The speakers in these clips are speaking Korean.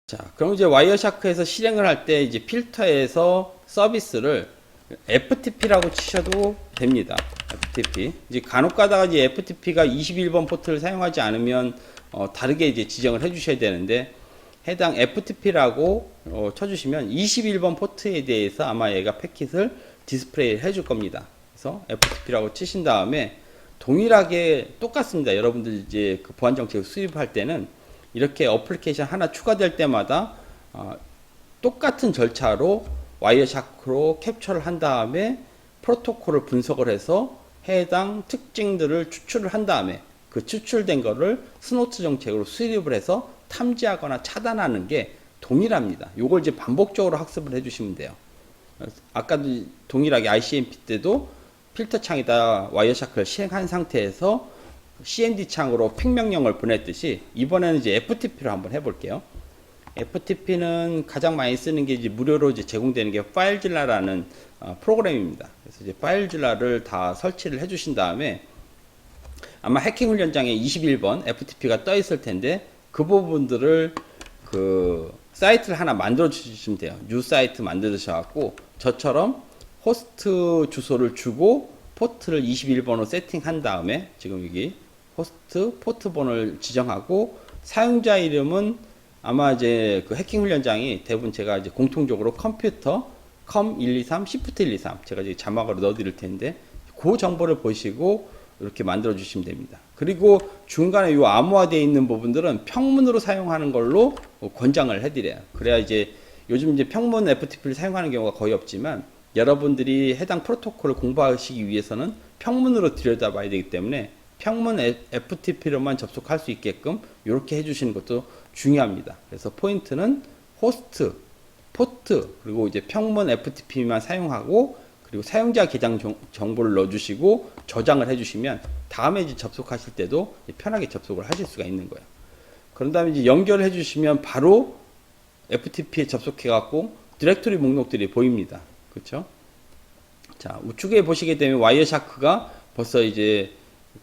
자, 그럼 이제 와이어샤크에서 실행을 할 때 이제 필터에서 서비스를 FTP라고 치셔도 됩니다. FTP. 이제 간혹 가다가 이제 FTP가 21번 포트를 사용하지 않으면 다르게 이제 지정을 해 주셔야 되는데, 해당 FTP라고 쳐주시면 21번 포트에 대해서 아마 얘가 패킷을 디스플레이 해줄 겁니다. 그래서 FTP라고 치신 다음에 동일하게 똑같습니다. 여러분들 이제 그 보안 정책을 수립할 때는 이렇게 어플리케이션 하나 추가될 때마다 똑같은 절차로 와이어샤크로 캡처를 한 다음에 프로토콜을 분석을 해서 해당 특징들을 추출을 한 다음에 그 추출된 거를 스노트 정책으로 수립을 해서 탐지하거나 차단하는 게 동일합니다. 요걸 이제 반복적으로 학습을 해주시면 돼요. 아까도 동일하게 ICMP 때도 필터 창에다 와이어샤크를 실행한 상태에서 CMD 창으로 픽 명령을 보냈듯이 이번에는 이제 FTP로 한번 해볼게요. FTP는 가장 많이 쓰는 게 이제 무료로 이제 제공되는 게 파일질라라는 프로그램입니다. 그래서 이제 파일질라를 다 설치를 해주신 다음에 아마 해킹 훈련장에 21번 FTP가 떠 있을 텐데 그 부분들을 그 사이트를 하나 만들어 주시면 돼요. 뉴 사이트 만드셔갖고 저처럼 호스트 주소를 주고 포트를 21번으로 세팅한 다음에 지금 여기 호스트 포트 번호를 지정하고 사용자 이름은 아마 이제 그 해킹 훈련장이 대부분 제가 이제 공통적으로 컴퓨터 com123 shift 123 제가 이제 자막으로 넣어 드릴 텐데 그 정보를 보시고 이렇게 만들어 주시면 됩니다. 그리고 중간에 이 암호화되어 있는 부분들은 평문으로 사용하는 걸로 권장을 해드려요. 그래야 이제 요즘 이제 평문 FTP를 사용하는 경우가 거의 없지만 여러분들이 해당 프로토콜을 공부하시기 위해서는 평문으로 들여다봐야 되기 때문에 평문 FTP로만 접속할 수 있게끔 이렇게 해주시는 것도 중요합니다. 그래서 포인트는 호스트, 포트, 그리고 이제 평문 FTP만 사용하고 그리고 사용자 계정 정보를 넣어주시고 저장을 해주시면 다음에 이제 접속하실 때도 편하게 접속을 하실 수가 있는 거예요. 그런 다음에 이제 연결을 해주시면 바로 FTP에 접속해갖고 디렉토리 목록들이 보입니다. 그렇죠? 자, 우측에 보시게 되면 와이어샤크가 벌써 이제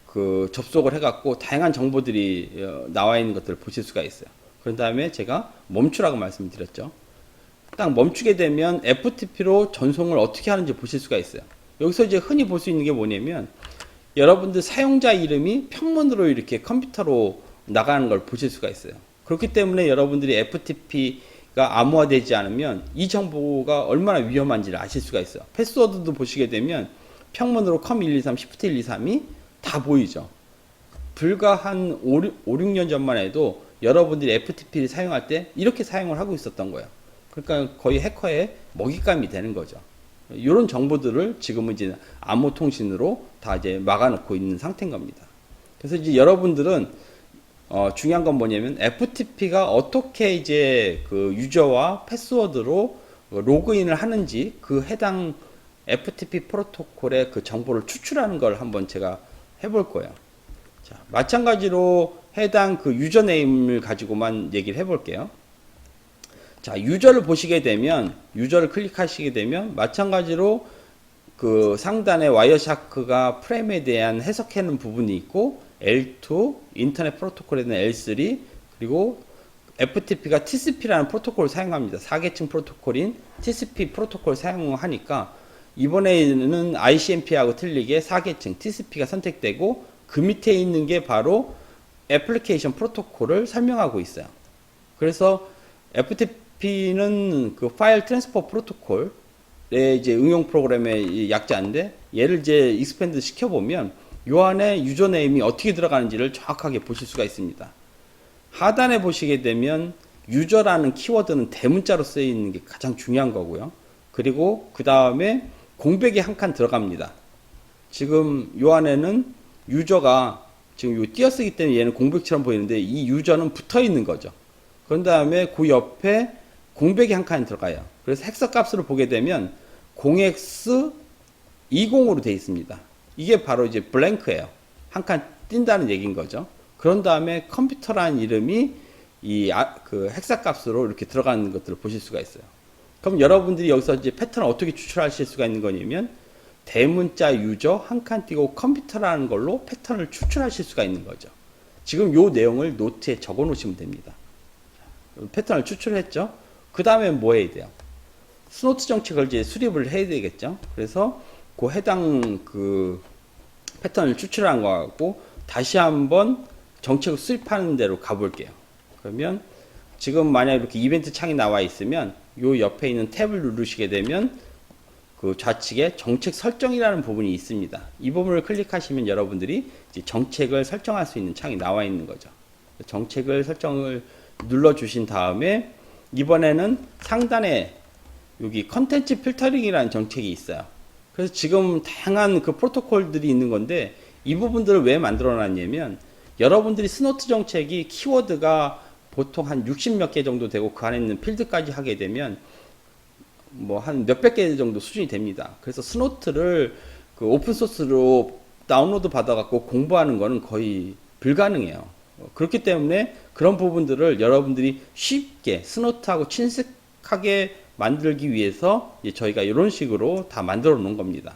그 접속을 해갖고 다양한 정보들이 나와 있는 것들을 보실 수가 있어요. 그런 다음에 제가 멈추라고 말씀드렸죠. 딱 멈추게 되면 FTP로 전송을 어떻게 하는지 보실 수가 있어요. 여기서 이제 흔히 볼 수 있는 게 뭐냐면 여러분들 사용자 이름이 평문으로 이렇게 컴퓨터로 나가는 걸 보실 수가 있어요. 그렇기 때문에 여러분들이 FTP가 암호화되지 않으면 이 정보가 얼마나 위험한지를 아실 수가 있어요. 패스워드도 보시게 되면 평문으로 com123, shift 123이 다 보이죠. 불과 한 5, 6년 전만 해도 여러분들이 FTP를 사용할 때 이렇게 사용을 하고 있었던 거예요. 그러니까 거의 해커의 먹잇감이 되는 거죠. 이런 정보들을 지금은 이제 암호 통신으로 다 이제 막아놓고 있는 상태인 겁니다. 그래서 이제 여러분들은 중요한 건 뭐냐면 FTP가 어떻게 이제 그 유저와 패스워드로 로그인을 하는지 그 해당 FTP 프로토콜의 그 정보를 추출하는 걸 한번 제가 해볼 거예요. 자, 마찬가지로 해당 그 유저네임을 가지고만 얘기를 해볼게요. 자, 유저를 보시게 되면, 유저를 클릭하시게 되면, 마찬가지로 그 상단에 와이어샤크가 프레임에 대한 해석하는 부분이 있고, L2, 인터넷 프로토콜에는 L3, 그리고 FTP가 TCP라는 프로토콜을 사용합니다. 4계층 프로토콜인 TCP 프로토콜을 사용하니까, 이번에는 ICMP하고 틀리게 4계층 TCP가 선택되고, 그 밑에 있는 게 바로 애플리케이션 프로토콜을 설명하고 있어요. 그래서 FTP는 그 파일 트랜스퍼 프로토콜의 이제 응용 프로그램의 약자인데 얘를 이제 익스펜드 시켜보면 요 안에 유저네임이 어떻게 들어가는지를 정확하게 보실 수가 있습니다. 하단에 보시게 되면 유저라는 키워드는 대문자로 쓰여 있는 게 가장 중요한 거고요. 그리고 그 다음에 공백이 한 칸 들어갑니다. 지금 요 안에는 유저가 지금 요 띄어쓰기 때문에 얘는 공백처럼 보이는데 이 유저는 붙어 있는 거죠. 그런 다음에 그 옆에 공백이 한 칸 들어가요. 그래서 헥서 값으로 보게 되면 0x20으로 되어 있습니다. 이게 바로 이제 블랭크예요. 한 칸 띈다는 얘기인 거죠. 그런 다음에 컴퓨터라는 이름이 그 헥사 값으로 이렇게 들어가는 것들을 보실 수가 있어요. 그럼 여러분들이 여기서 이제 패턴을 어떻게 추출하실 수가 있는 거냐면 대문자 유저 한 칸 띄고 컴퓨터라는 걸로 패턴을 추출하실 수가 있는 거죠. 지금 요 내용을 노트에 적어 놓으시면 됩니다. 패턴을 추출했죠. 그 다음에 뭐 해야 돼요? 스노트 정책을 이제 수립을 해야 되겠죠. 그래서 그 해당 그 패턴을 추출한 거하고 다시 한번 정책을 수립하는 대로 가볼게요. 그러면 지금 만약 이렇게 이벤트 창이 나와 있으면 요 옆에 있는 탭을 누르시게 되면 그 좌측에 정책 설정이라는 부분이 있습니다. 이 부분을 클릭하시면 여러분들이 이제 정책을 설정할 수 있는 창이 나와 있는 거죠. 정책을 설정을 눌러 주신 다음에 이번에는 상단에 여기 컨텐츠 필터링이라는 정책이 있어요. 그래서 지금 다양한 그 프로토콜들이 있는 건데 이 부분들을 왜 만들어 놨냐면 여러분들이 스노트 정책이 키워드가 보통 한 60 몇 개 정도 되고 그 안에 있는 필드까지 하게 되면 뭐 한 몇백 개 정도 수준이 됩니다. 그래서 스노트를 그 오픈소스로 다운로드 받아갖고 공부하는 거는 거의 불가능해요. 그렇기 때문에 그런 부분들을 여러분들이 쉽게 스노트하고 친숙하게 만들기 위해서 저희가 이런 식으로 다 만들어 놓은 겁니다.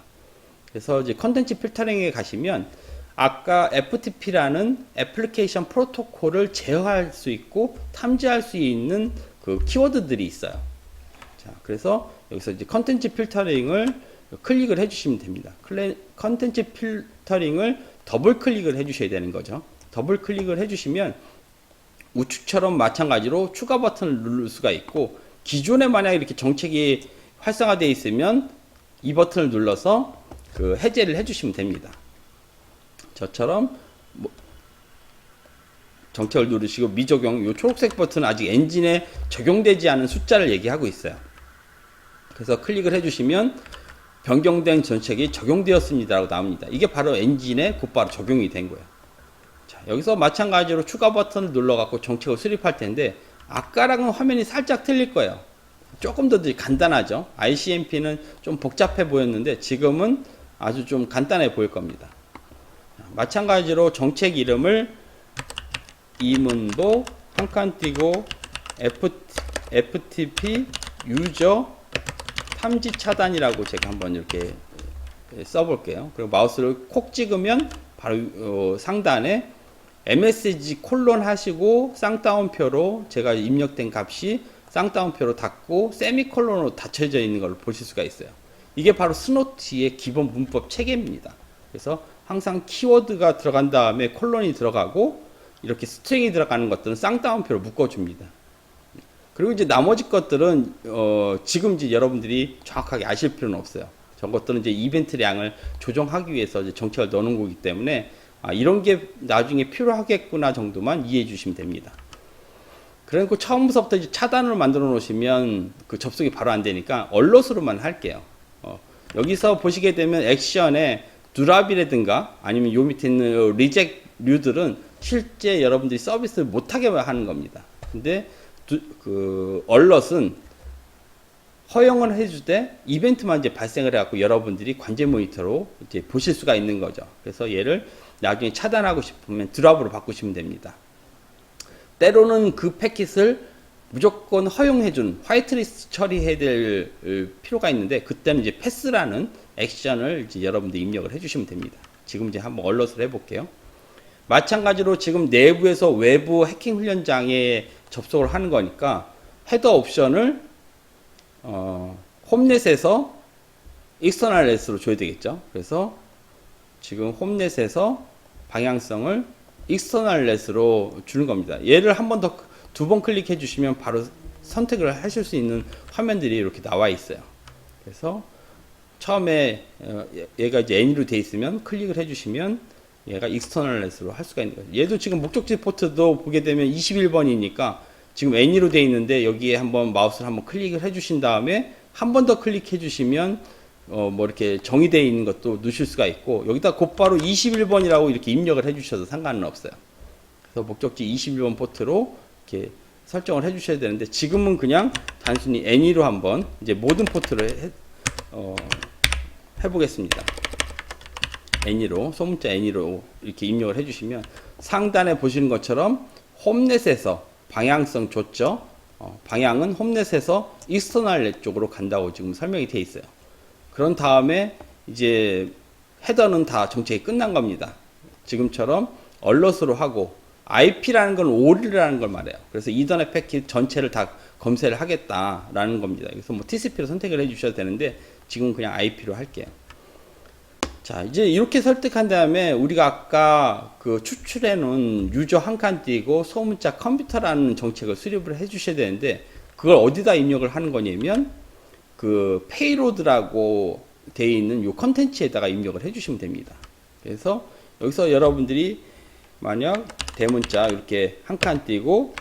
그래서 이제 컨텐츠 필터링에 가시면 아까 FTP라는 애플리케이션 프로토콜을 제어할 수 있고 탐지할 수 있는 그 키워드들이 있어요. 자, 그래서 여기서 이제 컨텐츠 필터링을 클릭을 해주시면 됩니다. 컨텐츠 필터링을 더블 클릭을 해주셔야 되는 거죠. 더블 클릭을 해주시면 우측처럼 마찬가지로 추가 버튼을 누를 수가 있고 기존에 만약 이렇게 정책이 활성화되어 있으면 이 버튼을 눌러서 그 해제를 해주시면 됩니다. 저처럼 뭐 정책을 누르시고 미적용 이 초록색 버튼은 아직 엔진에 적용되지 않은 숫자를 얘기하고 있어요. 그래서 클릭을 해주시면 변경된 정책이 적용되었습니다라고 나옵니다. 이게 바로 엔진에 곧바로 적용이 된 거예요. 자, 여기서 마찬가지로 추가 버튼을 눌러갖고 정책을 수립할 텐데 아까랑은 화면이 살짝 틀릴 거예요. 조금 더 간단하죠. ICMP는 좀 복잡해 보였는데 지금은 아주 좀 간단해 보일 겁니다. 마찬가지로 정책 이름을 이문보 한 칸 띄고 FTP 유저 탐지 차단이라고 제가 한번 이렇게 써볼게요. 그리고 마우스를 콕 찍으면 바로 상단에 MSG 콜론 하시고 쌍따옴표로 제가 입력된 값이 쌍따옴표로 닫고 세미콜론으로 닫혀져 있는 걸 보실 수가 있어요. 이게 바로 스노트의 기본 문법 체계입니다. 그래서 항상 키워드가 들어간 다음에 콜론이 들어가고 이렇게 스트링이 들어가는 것들은 쌍따옴표로 묶어줍니다. 그리고 이제 나머지 것들은 지금 이제 여러분들이 정확하게 아실 필요는 없어요. 저것들은 이제 이벤트량을 조정하기 위해서 이제 정책을 넣는 거기 때문에 이런 게 나중에 필요하겠구나 정도만 이해해 주시면 됩니다. 그리고 처음부터 이제 차단으로 만들어 놓으시면 그 접속이 바로 안 되니까 얼럿으로만 할게요. 여기서 보시게 되면 액션에 두랍이라든가 아니면 요 밑에 있는 리젝 류들은 실제 여러분들이 서비스를 못하게 하는 겁니다. 근데 그 얼럿은 허용을 해줄 때 이벤트만 이제 발생을 해갖고 여러분들이 관제 모니터로 이제 보실 수가 있는 거죠. 그래서 얘를 나중에 차단하고 싶으면 드랍으로 바꾸시면 됩니다. 때로는 그 패킷을 무조건 허용해준 화이트리스트 처리해야 될 필요가 있는데 그때는 이제 패스라는 액션을 이제 여러분들 입력을 해주시면 됩니다. 지금 이제 한번 얼럿을 해볼게요. 마찬가지로 지금 내부에서 외부 해킹 훈련장에 접속을 하는 거니까 헤더 옵션을 홈넷에서 익스터널 넷으로 줘야 되겠죠. 그래서 지금 홈넷에서 방향성을 익스터널 넷으로 주는 겁니다. 얘를 한 번 더 두 번 클릭해 주시면 바로 선택을 하실 수 있는 화면들이 이렇게 나와 있어요. 그래서 처음에 얘가 이제 N으로 되어 있으면 클릭을 해 주시면 얘가 익스터널 넷으로 할 수가 있는 거예요. 얘도 지금 목적지 포트도 보게 되면 21번이니까 지금 N으로 되어 있는데 여기에 한번 마우스를 한번 클릭을 해 주신 다음에 한 번 더 클릭해 주시면 뭐 이렇게 정의되어 있는 것도 넣으실 수가 있고 여기다 곧바로 21번이라고 이렇게 입력을 해 주셔도 상관은 없어요. 그래서 목적지 21번 포트로 이렇게 설정을 해 주셔야 되는데 지금은 그냥 단순히 N으로 한번 이제 모든 포트를 해보겠습니다. N으로 소문자 N으로 이렇게 입력을 해주시면 상단에 보시는 것처럼 홈넷에서 방향성 줬죠. 방향은 홈넷에서 익스터널 넷 쪽으로 간다고 지금 설명이 되어 있어요. 그런 다음에 이제 헤더는 다 정책이 끝난 겁니다. 지금처럼 얼럿으로 하고 IP라는 건 all이라는 걸 말해요. 그래서 이더넷 패킷 전체를 다 검색을 하겠다라는 겁니다. 그래서 뭐 TCP로 선택을 해 주셔도 되는데 지금 그냥 IP로 할게요. 자, 이제 이렇게 설득한 다음에 우리가 아까 그 추출해 놓은 유저 한 칸 띄고 소문자 컴퓨터라는 정책을 수립을 해 주셔야 되는데 그걸 어디다 입력을 하는 거냐면 그 페이로드라고 되어 있는 요 컨텐츠에다가 입력을 해 주시면 됩니다. 그래서 여기서 여러분들이 만약 대문자 이렇게 한 칸 띄고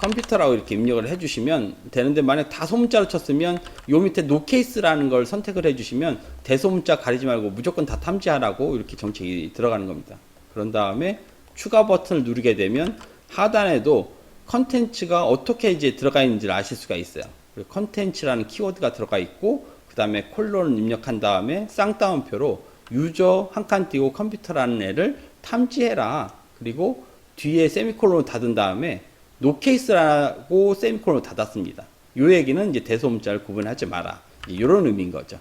컴퓨터라고 이렇게 입력을 해주시면 되는데 만약 다소문자로 쳤으면 요 밑에 노케이스라는 걸 선택을 해주시면 대소문자 가리지 말고 무조건 다 탐지하라고 이렇게 정책이 들어가는 겁니다. 그런 다음에 추가 버튼을 누르게 되면 하단에도 컨텐츠가 어떻게 이제 들어가 있는지를 아실 수가 있어요. 컨텐츠라는 키워드가 들어가 있고 그 다음에 콜론을 입력한 다음에 쌍따옴표로 유저 한 칸 띄고 컴퓨터라는 애를 탐지해라. 그리고 뒤에 세미콜론을 닫은 다음에 노케이스라고 세미콜론을 닫았습니다. 요 얘기는 이제 대소문자를 구분하지 마라. 이런 의미인 거죠.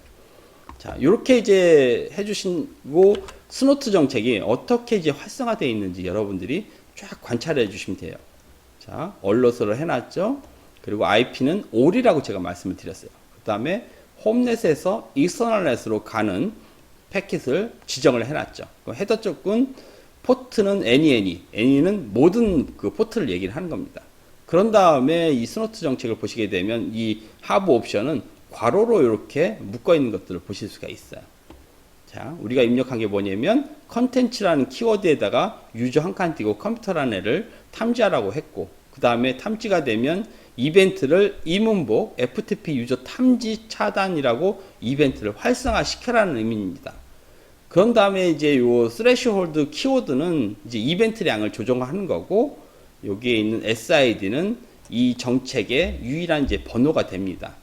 자, 요렇게 이제 해주시고 스노트 정책이 어떻게 이제 활성화되어 있는지 여러분들이 쫙 관찰해 주시면 돼요. 자, 얼럿으로 해놨죠. 그리고 IP는 all이라고 제가 말씀을 드렸어요. 그 다음에 홈넷에서 익스터널넷으로 가는 패킷을 지정을 해놨죠. 헤더 쪽은 포트는 any는 모든 그 포트를 얘기를 하는 겁니다. 그런 다음에 이 스노트 정책을 보시게 되면 이 하부 옵션은 괄호로 이렇게 묶어 있는 것들을 보실 수가 있어요. 자, 우리가 입력한 게 뭐냐면 컨텐츠라는 키워드에다가 유저 한 칸 띄고 컴퓨터라는 애를 탐지하라고 했고 그 다음에 탐지가 되면 이벤트를 이문복 FTP 유저 탐지 차단이라고 이벤트를 활성화 시켜라는 의미입니다. 그런 다음에 이제 요 스래시홀드 키워드는 이제 이벤트량을 조정하는 거고 여기에 있는 SID는 이 정책의 유일한 이제 번호가 됩니다.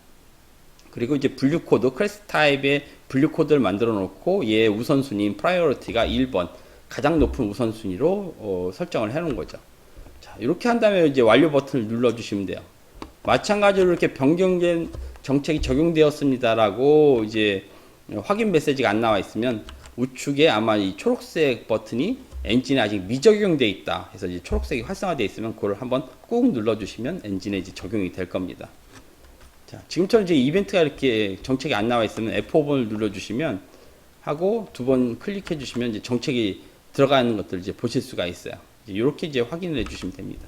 그리고 이제 분류 코드 클래스 타입의 분류 코드를 만들어 놓고 얘 우선순위인 프라이어리티가 1번 가장 높은 우선순위로 설정을 해 놓은 거죠. 자, 이렇게 한 다음에 이제 완료 버튼을 눌러 주시면 돼요. 마찬가지로 이렇게 변경된 정책이 적용되었습니다라고 이제 확인 메시지가 안 나와 있으면 우측에 아마 이 초록색 버튼이 엔진에 아직 미적용되어 있다 해서 이제 초록색이 활성화되어 있으면 그걸 한번 꾹 눌러주시면 엔진에 이제 적용이 될 겁니다. 자, 지금처럼 이제 이벤트가 이렇게 정책이 안 나와 있으면 F5번을 눌러주시면 하고 두 번 클릭해 주시면 이제 정책이 들어가는 것들을 이제 보실 수가 있어요. 이렇게 이제 확인을 해 주시면 됩니다.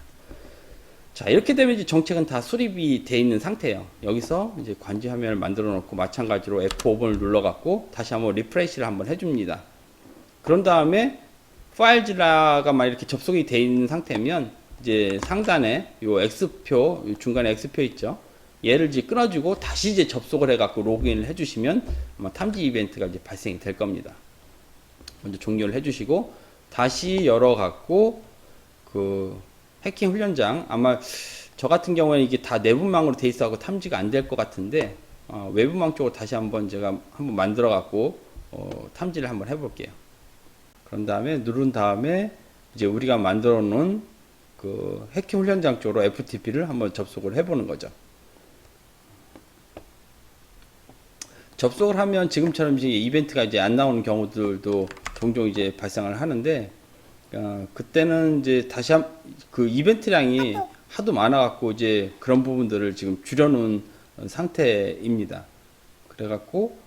자, 이렇게 되면 이제 정책은 다 수립이 되어 있는 상태예요. 여기서 이제 관제 화면을 만들어 놓고 마찬가지로 F5번을 눌러 갖고 다시 한번 리프레시를 한번 해줍니다. 그런 다음에 파일즈라가 막 이렇게 접속이 되어 있는 상태면 이제 상단에 요 X표, 요 중간에 X표 있죠. 얘를 이제 끊어주고 다시 이제 접속을 해 갖고 로그인을 해주시면 아마 탐지 이벤트가 이제 발생이 될 겁니다. 먼저 종료를 해주시고 다시 열어 갖고 그 해킹 훈련장 아마 저 같은 경우에는 이게 다 내부망으로 돼 있어 갖고 탐지가 안 될 것 같은데 외부망 쪽으로 다시 한번 제가 한번 만들어 갖고 탐지를 한번 해볼게요. 그런 다음에 누른 다음에 이제 우리가 만들어 놓은 그 해킹 훈련장 쪽으로 FTP를 한번 접속을 해보는 거죠. 접속을 하면 지금처럼 이제 이벤트가 이제 안 나오는 경우들도 종종 이제 발생을 하는데 그때는 이제 다시 그 이벤트량이 하도 많아갖고 이제 그런 부분들을 지금 줄여놓은 상태입니다. 그래갖고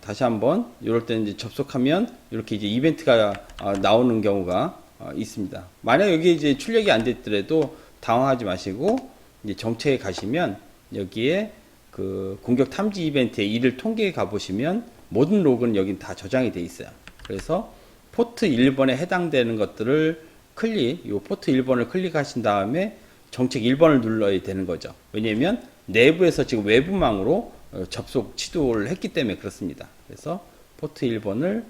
다시 한번 이럴 때 이제 접속하면 이렇게 이제 이벤트가 나오는 경우가 있습니다. 만약 여기 이제 출력이 안 됐더라도 당황하지 마시고 이제 정책에 가시면 여기에 그 공격 탐지 이벤트의 일일 통계에 가보시면 모든 로그는 여기 다 저장이 되어 있어요. 그래서 포트 1번에 해당되는 것들을 요 포트 1번을 클릭하신 다음에 정책 1번을 눌러야 되는 거죠. 왜냐면 내부에서 지금 외부망으로 접속 시도를 했기 때문에 그렇습니다. 그래서 포트 1번을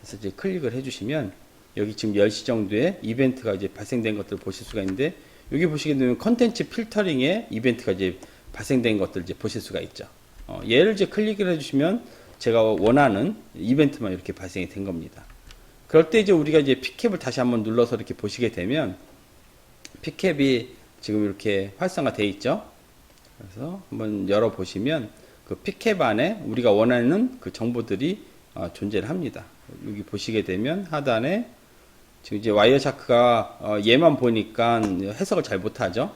해서 이제 클릭을 해주시면 여기 지금 10시 정도에 이벤트가 이제 발생된 것들을 보실 수가 있는데 여기 보시게 되면 컨텐츠 필터링에 이벤트가 이제 발생된 것들을 이제 보실 수가 있죠. 얘를 이제 클릭을 해주시면 제가 원하는 이벤트만 이렇게 발생이 된 겁니다. 그럴 때 이제 우리가 이제 피캡을 다시 한번 눌러서 이렇게 보시게 되면 피캡이 지금 이렇게 활성화되어 있죠. 그래서 한번 열어 보시면 그 피캡 안에 우리가 원하는 그 정보들이 존재를 합니다. 여기 보시게 되면 하단에 지금 이제 와이어샤크가 얘만 보니까 해석을 잘 못하죠.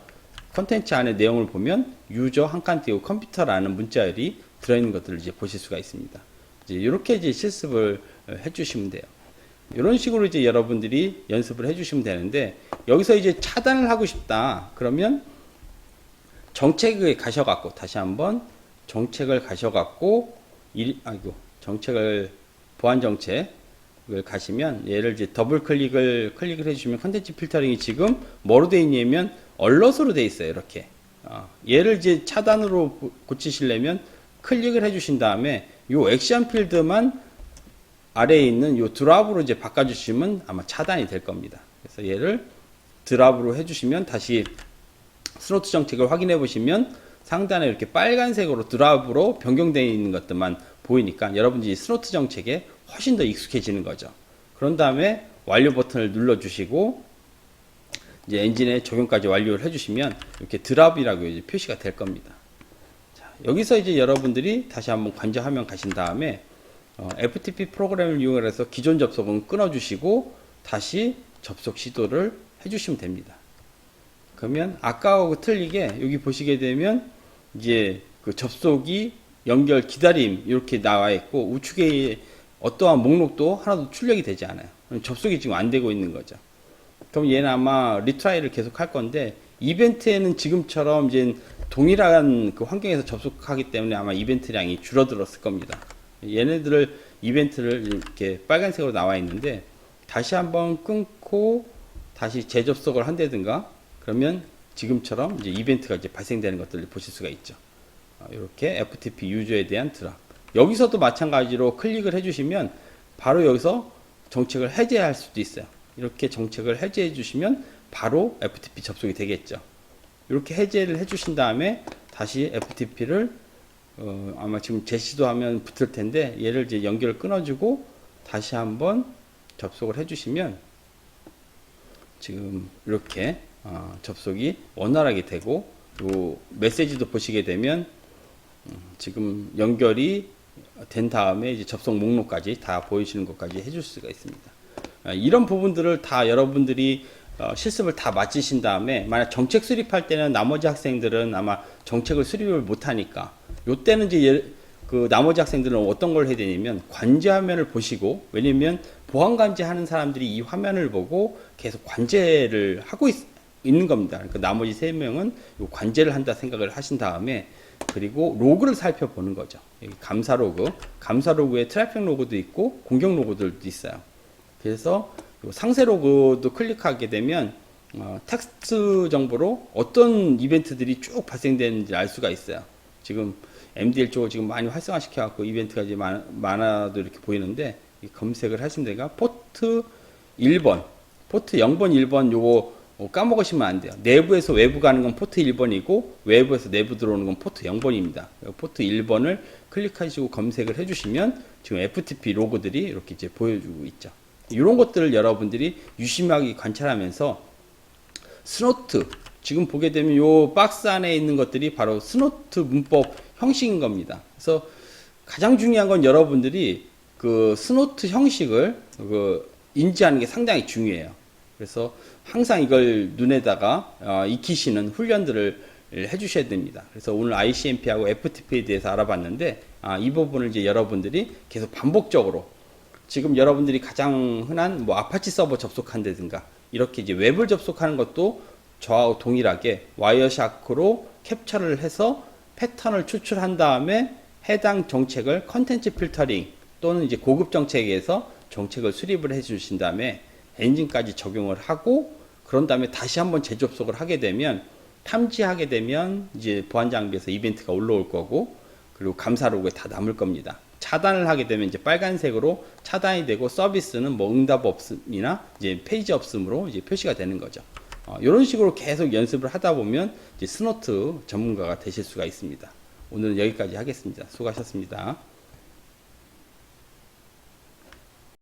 컨텐츠 안에 내용을 보면 유저 한 칸 띄고 컴퓨터라는 문자열이 들어있는 것들을 이제 보실 수가 있습니다. 이제 이렇게 이제 실습을 해주시면 돼요. 이런 식으로 이제 여러분들이 연습을 해주시면 되는데, 여기서 이제 차단을 하고 싶다 그러면 정책에 가셔갖고 다시 한번 정책을 가셔갖고 정책을 보안 정책을 가시면 얘를 이제 더블 클릭을 해주시면 컨텐츠 필터링이 지금 뭐로 되어 있냐면 얼럿으로 되어 있어요. 이렇게 얘를 이제 차단으로 고치시려면 클릭을 해주신 다음에 요 액션 필드만 아래에 있는 요 드랍으로 이제 바꿔주시면 아마 차단이 될 겁니다. 그래서 얘를 드랍으로 해주시면 다시 스로트 정책을 확인해 보시면 상단에 이렇게 빨간색으로 드랍으로 변경되어 있는 것들만 보이니까 여러분들이 스로트 정책에 훨씬 더 익숙해지는 거죠. 그런 다음에 완료 버튼을 눌러주시고 이제 엔진의 적용까지 완료를 해주시면 이렇게 드랍이라고 이제 표시가 될 겁니다. 자, 여기서 이제 여러분들이 다시 한번 관저 화면 가신 다음에 FTP 프로그램을 이용해서 기존 접속은 끊어주시고 다시 접속 시도를 해주시면 됩니다. 그러면 아까하고 틀리게 여기 보시게 되면 이제 그 접속이 연결 기다림 이렇게 나와 있고 우측에 어떠한 목록도 하나도 출력이 되지 않아요. 접속이 지금 안 되고 있는 거죠. 그럼 얘는 아마 리트라이를 계속 할 건데 이벤트에는 지금처럼 이제 동일한 그 환경에서 접속하기 때문에 아마 이벤트량이 줄어들었을 겁니다. 얘네들을 이벤트를 이렇게 빨간색으로 나와 있는데 다시 한번 끊고 다시 재접속을 한다든가 그러면 지금처럼 이제 이벤트가 이제 발생되는 것들을 보실 수가 있죠. 이렇게 FTP 유저에 대한 드랍. 여기서도 마찬가지로 클릭을 해주시면 바로 여기서 정책을 해제할 수도 있어요. 이렇게 정책을 해제해 주시면 바로 FTP 접속이 되겠죠. 이렇게 해제를 해주신 다음에 다시 FTP를 아마 지금 제시도 하면 붙을 텐데 얘를 이제 연결을 끊어주고 다시 한번 접속을 해주시면 지금 이렇게 접속이 원활하게 되고 요 메시지도 보시게 되면 지금 연결이 된 다음에 이제 접속 목록까지 다 보이시는 것까지 해줄 수가 있습니다. 이런 부분들을 다 여러분들이 실습을 다 마치신 다음에 만약 정책 수립할 때는 나머지 학생들은 아마 정책을 수립을 못하니까 요때는 이제 그 나머지 학생들은 어떤 걸 해야 되냐면 관제 화면을 보시고, 왜냐면 보안 관제 하는 사람들이 이 화면을 보고 계속 관제를 하고 있는 겁니다. 그러니까 나머지 3명은 요 관제를 한다 생각을 하신 다음에 그리고 로그를 살펴보는 거죠. 여기 감사 로그에 트래픽 로그도 있고 공격 로그들도 있어요. 그래서 상세 로그도 클릭하게 되면 텍스트 정보로 어떤 이벤트들이 쭉 발생되는지 알 수가 있어요. 지금 MDL 쪽을 지금 많이 활성화 시켜갖고 이벤트가 이제 많아도 이렇게 보이는데 검색을 하시면 되니까 포트 1번, 포트 0번, 1번 요거 까먹으시면 안 돼요. 내부에서 외부 가는 건 포트 1번이고 외부에서 내부 들어오는 건 포트 0번입니다. 포트 1번을 클릭하시고 검색을 해주시면 지금 FTP 로그들이 이렇게 이제 보여주고 있죠. 이런 것들을 여러분들이 유심하게 관찰하면서 스노트, 지금 보게 되면 요 박스 안에 있는 것들이 바로 스노트 문법 형식인 겁니다. 그래서 가장 중요한 건 여러분들이 그 스노트 형식을 인지하는 게 상당히 중요해요. 그래서 항상 이걸 눈에다가 익히시는 훈련들을 해주셔야 됩니다. 그래서 오늘 ICMP하고 FTP에 대해서 알아봤는데 이 부분을 이제 여러분들이 계속 반복적으로 지금 여러분들이 가장 흔한 뭐 아파치 서버 접속한다든가 이렇게 이제 웹을 접속하는 것도 저하고 동일하게 와이어샤크로 캡처를 해서 패턴을 추출한 다음에 해당 정책을 컨텐츠 필터링 또는 이제 고급 정책에서 정책을 수립을 해 주신 다음에 엔진까지 적용을 하고 그런 다음에 다시 한번 재접속을 하게 되면 탐지하게 되면 이제 보안 장비에서 이벤트가 올라올 거고 그리고 감사 로그에 다 남을 겁니다. 차단을 하게 되면 이제 빨간색으로 차단이 되고 서비스는 뭐 응답 없음이나 이제 페이지 없음으로 이제 표시가 되는 거죠. 이런 식으로 계속 연습을 하다 보면 이제 스노트 전문가가 되실 수가 있습니다. 오늘은 여기까지 하겠습니다. 수고하셨습니다.